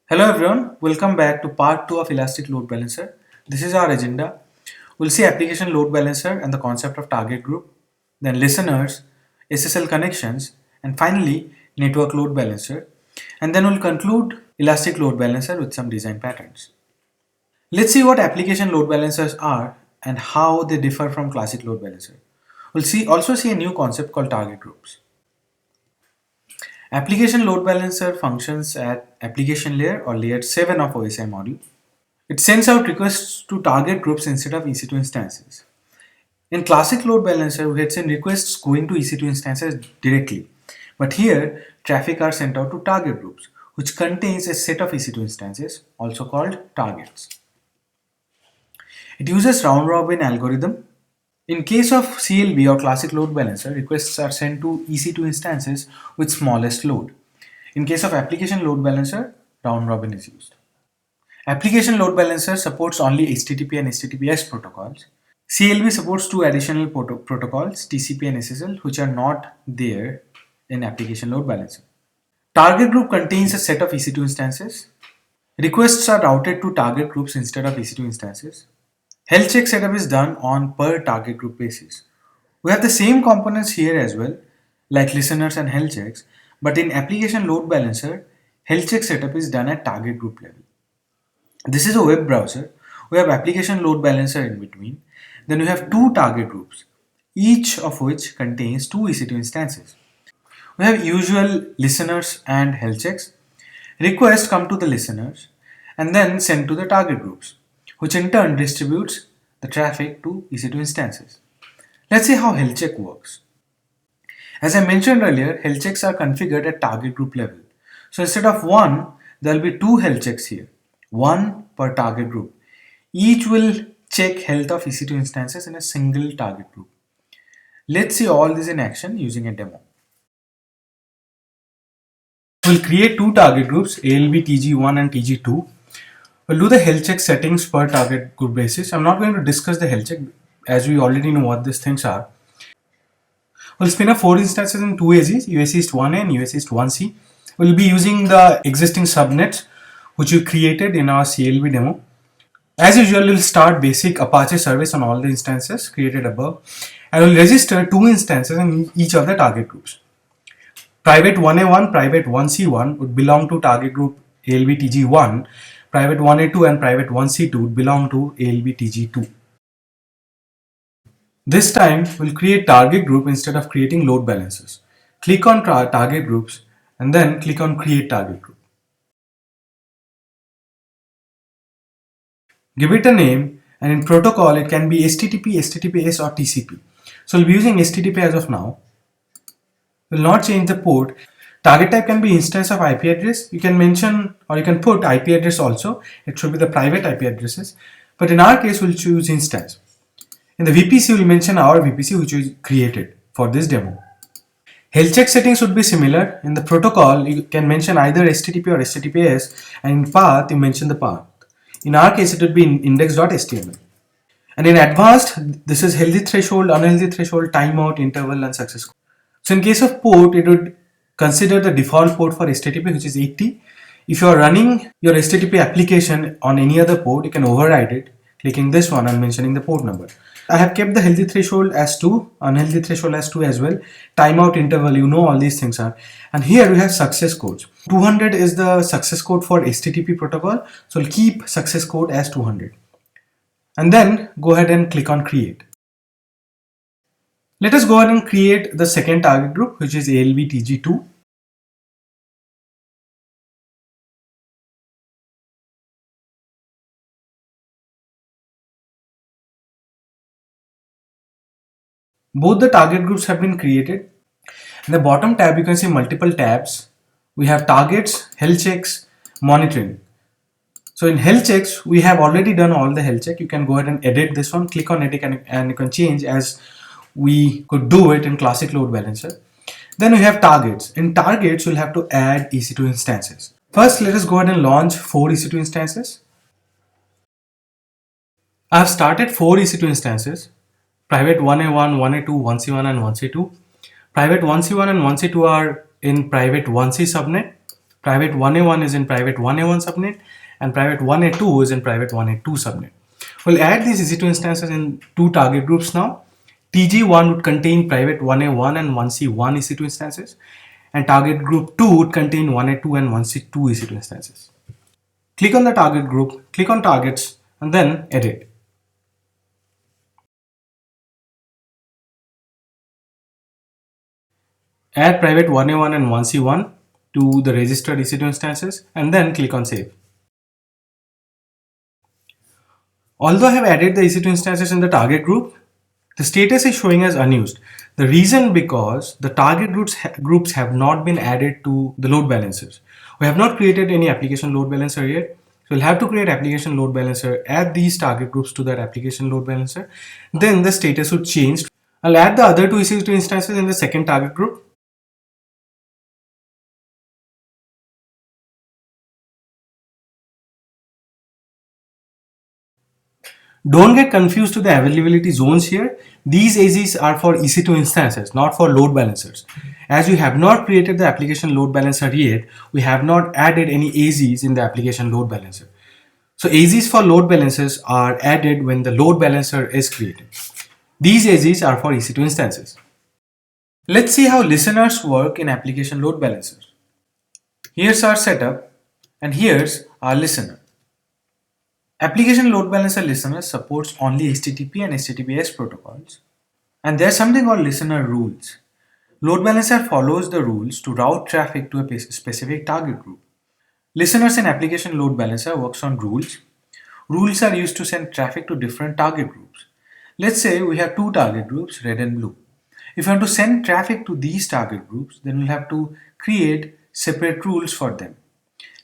Hello everyone, welcome back to part 2 of Elastic Load Balancer. This is our agenda. We'll see application load balancer and the concept of target group, then listeners, SSL connections, and finally network load balancer. And then we'll conclude Elastic Load Balancer with some design patterns. Let's see what application load balancers are and how they differ from classic load balancer. Also see a new concept called target groups. Application load balancer functions at application layer or layer 7 of OSI model. It sends out requests to target groups instead of EC2 instances. In classic load balancer, we had sent requests going to EC2 instances directly. But here, traffic are sent out to target groups, which contains a set of EC2 instances, also called targets. It uses round robin algorithm. In case of CLB or classic load balancer, requests are sent to EC2 instances with smallest load. In case of application load balancer, round robin is used. Application load balancer supports only HTTP and HTTPS protocols. CLB supports two additional protocols, TCP and SSL, which are not there in application load balancer. Target group contains a set of EC2 instances. Requests are routed to target groups instead of EC2 instances. Health check setup is done on per target group basis. We have the same components here as well, like listeners and health checks, but in application load balancer, health check setup is done at target group level. This is a web browser. We have application load balancer in between. Then we have two target groups, each of which contains two EC2 instances. We have usual listeners and health checks. Requests come to the listeners and then sent to the target groups, which in turn distributes the traffic to EC2 instances. Let's see how health check works. As I mentioned earlier, health checks are configured at target group level. So instead of one, there will be two health checks here, one per target group. Each will check health of EC2 instances in a single target group. Let's see all this in action using a demo. We'll create two target groups, ALB TG1 and TG2. We'll do the health check settings per target group basis. I'm not going to discuss the health check as we already know what these things are. We'll spin up 4 instances in 2 AZs, US East 1A and US East 1C. We'll be using the existing subnets which we created in our CLB demo. As usual, we'll start basic Apache service on all the instances created above and we'll register 2 instances in each of the target groups. Private 1A1, private 1C1 would belong to target group ALBTG1, private 1A2 and private 1C2 would belong to ALBTG2. This time, we'll create target group instead of creating load balancers. Click on target groups and then click on create target group. Give it a name and in protocol it can be HTTP, HTTPS or TCP. So we'll be using HTTP as of now. We'll not change the port. Target type can be instance of IP address. You can mention or you can put IP address also. It should be the private IP addresses. But in our case, we'll choose instance. In the VPC, we'll mention our VPC which we created for this demo. Health check settings would be similar. In the protocol, you can mention either HTTP or HTTPS, and in path, you mention the path. In our case, it would be index.html. And in advanced, this is healthy threshold, unhealthy threshold, timeout, interval, and success code. So in case of port, it would consider the default port for HTTP, which is 80. If you are running your HTTP application on any other port, you can override it, clicking this one and mentioning the port number. I have kept the healthy threshold as 2, unhealthy threshold as 2 as well. Timeout, interval, you know all these things are. And here we have success codes. 200 is the success code for HTTP protocol. So I'll keep success code as 200. And then go ahead and click on create. Let us go ahead and create the second target group, which is ALBTG2. Both the target groups have been created. In the bottom tab, you can see multiple tabs. We have targets, health checks, monitoring. So in health checks, we have already done all the health check. You can go ahead and edit this one, click on edit and you can change as we could do it in classic load balancer. Then we have targets. In targets, you'll have to add EC2 instances. First, let us go ahead and launch 4 EC2 instances. I have started 4 EC2 instances. Private 1A1, 1A2, 1C1 and 1C2. Private 1C1 and 1C2 are in private 1C subnet. Private 1A1 is in private 1A1 subnet, and private 1A2 is in private 1A2 subnet. We'll add these EC2 instances in two target groups now. TG1 would contain private 1A1 and 1C1 EC2 instances, and target group 2 would contain 1A2 and 1C2 EC2 instances. Click on the target group, click on targets, and then edit. Add private 1A1 and 1C1 to the registered EC2 instances, and then click on save. Although I have added the EC2 instances in the target group, the status is showing as unused. The reason because the target groups have not been added to the load balancers. We have not created any application load balancer yet. So we'll have to create application load balancer, add these target groups to that application load balancer. Then the status would change. I'll add the other two EC2 instances in the second target group. Don't get confused to the availability zones here. These AZs are for EC2 instances, not for load balancers. As we have not created the application load balancer yet, we have not added any AZs in the application load balancer. So AZs for load balancers are added when the load balancer is created. These AZs are for EC2 instances. Let's see how listeners work in application load balancers. Here's our setup, and here's our listener. Application load balancer listener supports only HTTP and HTTPS protocols. And there's something called listener rules. Load balancer follows the rules to route traffic to a specific target group. Listeners in application load balancer works on rules. Rules are used to send traffic to different target groups. Let's say we have two target groups, red and blue. If we want to send traffic to these target groups, then we'll have to create separate rules for them.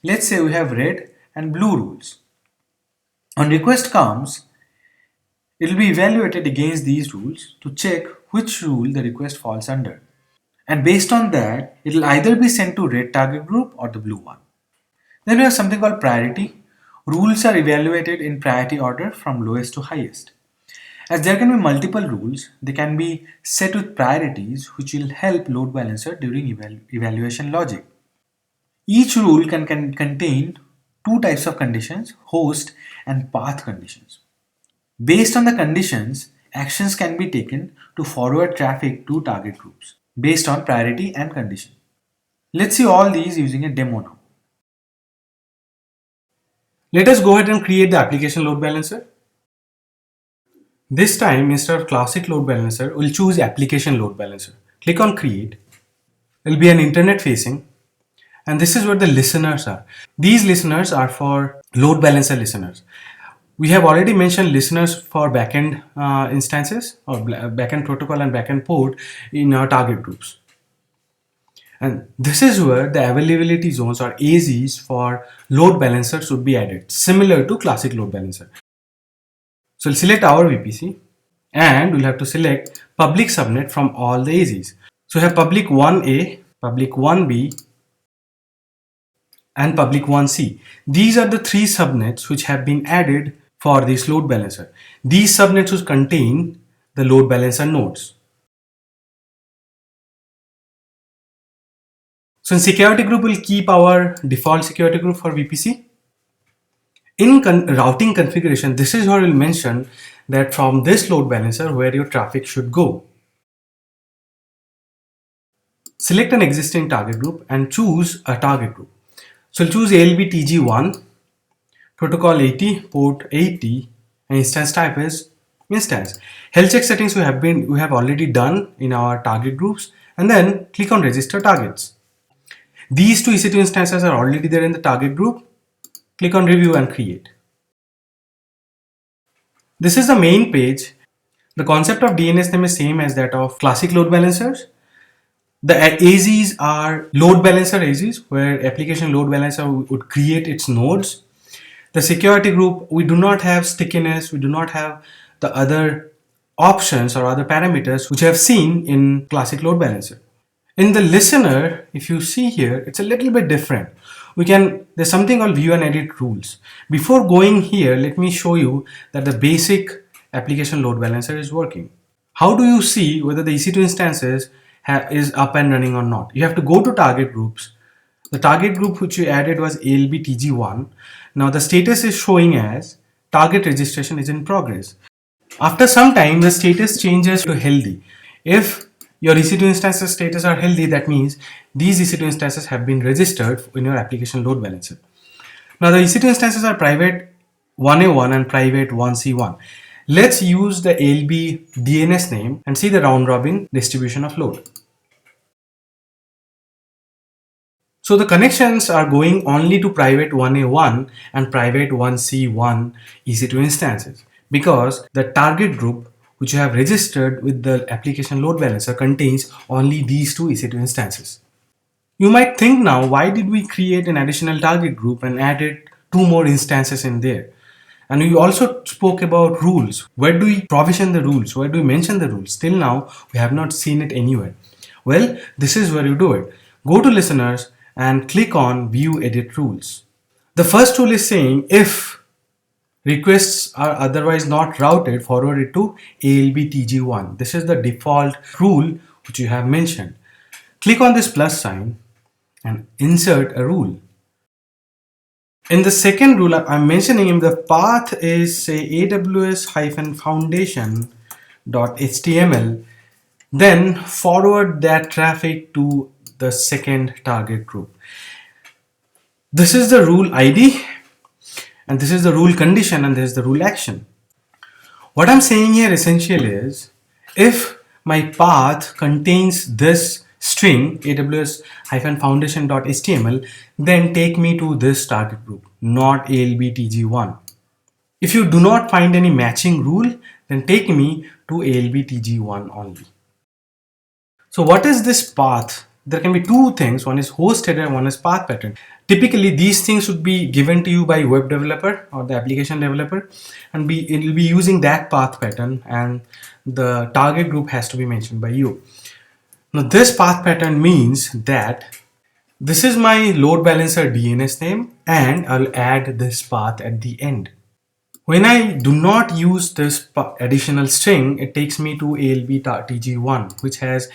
Let's say we have red and blue rules. When request comes, it will be evaluated against these rules to check which rule the request falls under. And based on that, it will either be sent to red target group or the blue one. Then we have something called priority. Rules are evaluated in priority order from lowest to highest. As there can be multiple rules, they can be set with priorities which will help load balancer during evaluation logic. Each rule can contain two types of conditions, host and path conditions. Based on the conditions, actions can be taken to forward traffic to target groups based on priority and condition. Let's see all these using a demo now. Let us go ahead and create the application load balancer. This time, instead of classic load balancer, we'll choose application load balancer. Click on create. It will be an internet facing, and this is where the listeners are. These listeners are for load balancer listeners. We have already mentioned listeners for backend instances or backend protocol and backend port in our target groups. And this is where the availability zones or AZs for load balancers would be added, similar to classic load balancer. So we'll select our VPC and we'll have to select public subnet from all the AZs. So we have public 1A, public 1B, and public 1C. These are the three subnets which have been added for this load balancer. These subnets will contain the load balancer nodes. So in security group, we'll keep our default security group for VPC. In routing configuration, this is where we'll mention that from this load balancer where your traffic should go. Select an existing target group and choose a target group. So we'll choose ALB TG1, protocol 80, port 80, and instance type is instance. Health check settings we have already done in our target groups, and then click on register targets. These two EC2 instances are already there in the target group. Click on review and create. This is the main page. The concept of DNS name is same as that of classic load balancers. The AZs are load balancer AZs, where application load balancer would create its nodes. The security group, we do not have stickiness, we do not have the other options or other parameters which I have seen in classic load balancer. In the listener, if you see here, it's a little bit different. There's something called view and edit rules. Before going here, let me show you that the basic application load balancer is working. How do you see whether the EC2 instances is up and running or not? You have to go to target groups The target group which we added was ALBTG1. Now the status is showing as target registration is in progress. After some time, the status changes to healthy. If your EC2 instances status are healthy, that means these EC2 instances have been registered in your application load balancer. Now the EC2 instances are private 1A1 and private 1C1. Let's use the ALB DNS name and see the round robin distribution of load. So the connections are going only to private 1A1 and private 1C1 EC2 instances because the target group which you have registered with the application load balancer contains only these two EC2 instances. You might think now, why did we create an additional target group and added two more instances in there? And we also spoke about rules. Where do we provision the rules? Where do we mention the rules? Till now, we have not seen it anywhere. Well, this is where you do it. Go to listeners and click on view edit rules. The first rule is saying if requests are otherwise not routed, forward it to ALBTG1. This is the default rule which you have mentioned. Click on this plus sign and insert a rule. In the second rule, I'm mentioning if the path is say aws-foundation.html, then forward that traffic to the second target group. This is the rule ID, and this is the rule condition, and this is the rule action. What I'm saying here essentially is if my path contains this string aws-foundation.html, then take me to this target group, not ALBTG1. If you do not find any matching rule, then take me to ALBTG1 only. So what is this path? There can be two things. One is host header, one is path pattern. Typically, these things should be given to you by web developer or the application developer, and it will be using that path pattern, and the target group has to be mentioned by you. Now, this path pattern means that this is my load balancer DNS name, and I'll add this path at the end. When I do not use this additional string, it takes me to ALBTG1, which has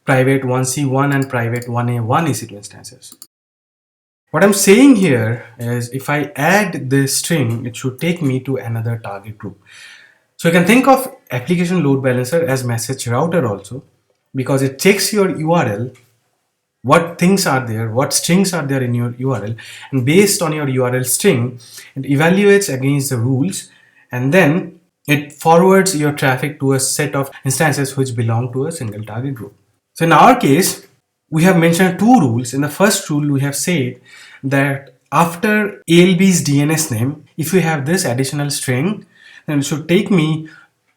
private 1C1 and private 1A1 EC2 instances. What I'm saying here is if I add this string, it should take me to another target group. So you can think of application load balancer as message router also, because it checks your URL, what things are there, what strings are there in your URL, and based on your URL string, it evaluates against the rules, and then it forwards your traffic to a set of instances which belong to a single target group. So in our case, we have mentioned two rules. In the first rule, we have said that after ALB's DNS name, if you have this additional string, then it should take me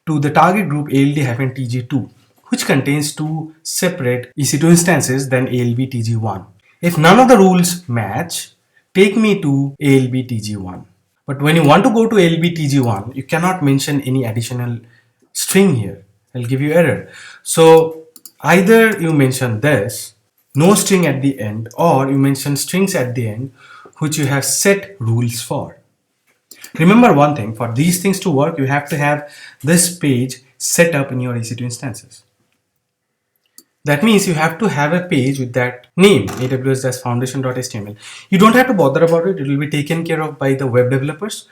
to the target group ALD-TG2, which contains two separate EC2 instances than ALBTG1. If none of the rules match, take me to ALBTG1. But when you want to go to ALBTG1, you cannot mention any additional string here. I'll give you error. So either you mention this, no string at the end, or you mention strings at the end, which you have set rules for. Remember one thing, for these things to work, you have to have this page set up in your EC2 instances. That means you have to have a page with that name, aws-foundation.html. You don't have to bother about it. It will be taken care of by the web developers.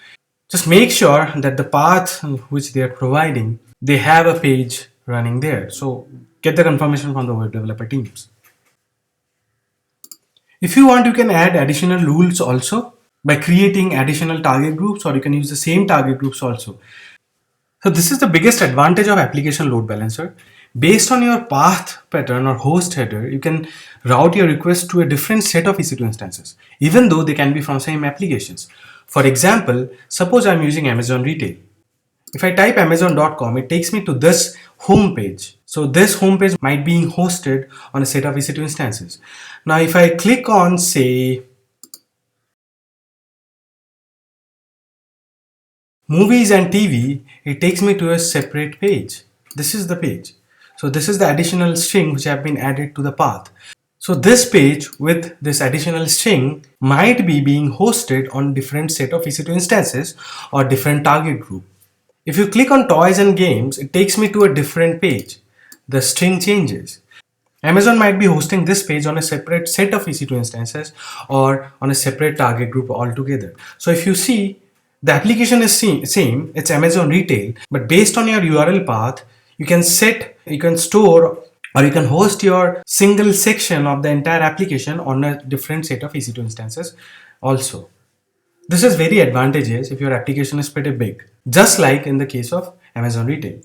Just make sure that the path which they are providing, they have a page running there. So get the confirmation from the web developer teams. If you want, you can add additional rules also by creating additional target groups, or you can use the same target groups also. So this is the biggest advantage of application load balancer. Based on your path pattern or host header, you can route your request to a different set of EC2 instances, even though they can be from same applications. For example, suppose I'm using Amazon Retail. If I type amazon.com, it takes me to this home page. So this home page might be hosted on a set of EC2 instances. Now, if I click on, say, movies and TV, it takes me to a separate page. This is the page. So this is the additional string which have been added to the path. So this page with this additional string might be being hosted on different set of EC2 instances or different target group. If you click on toys and games, it takes me to a different page. The string changes. Amazon might be hosting this page on a separate set of EC2 instances or on a separate target group altogether. So if you see, the application is same, it's Amazon retail, but based on your URL path, you can store or you can host your single section of the entire application on a different set of EC2 instances also. This is very advantageous if your application is pretty big, just like in the case of Amazon retail.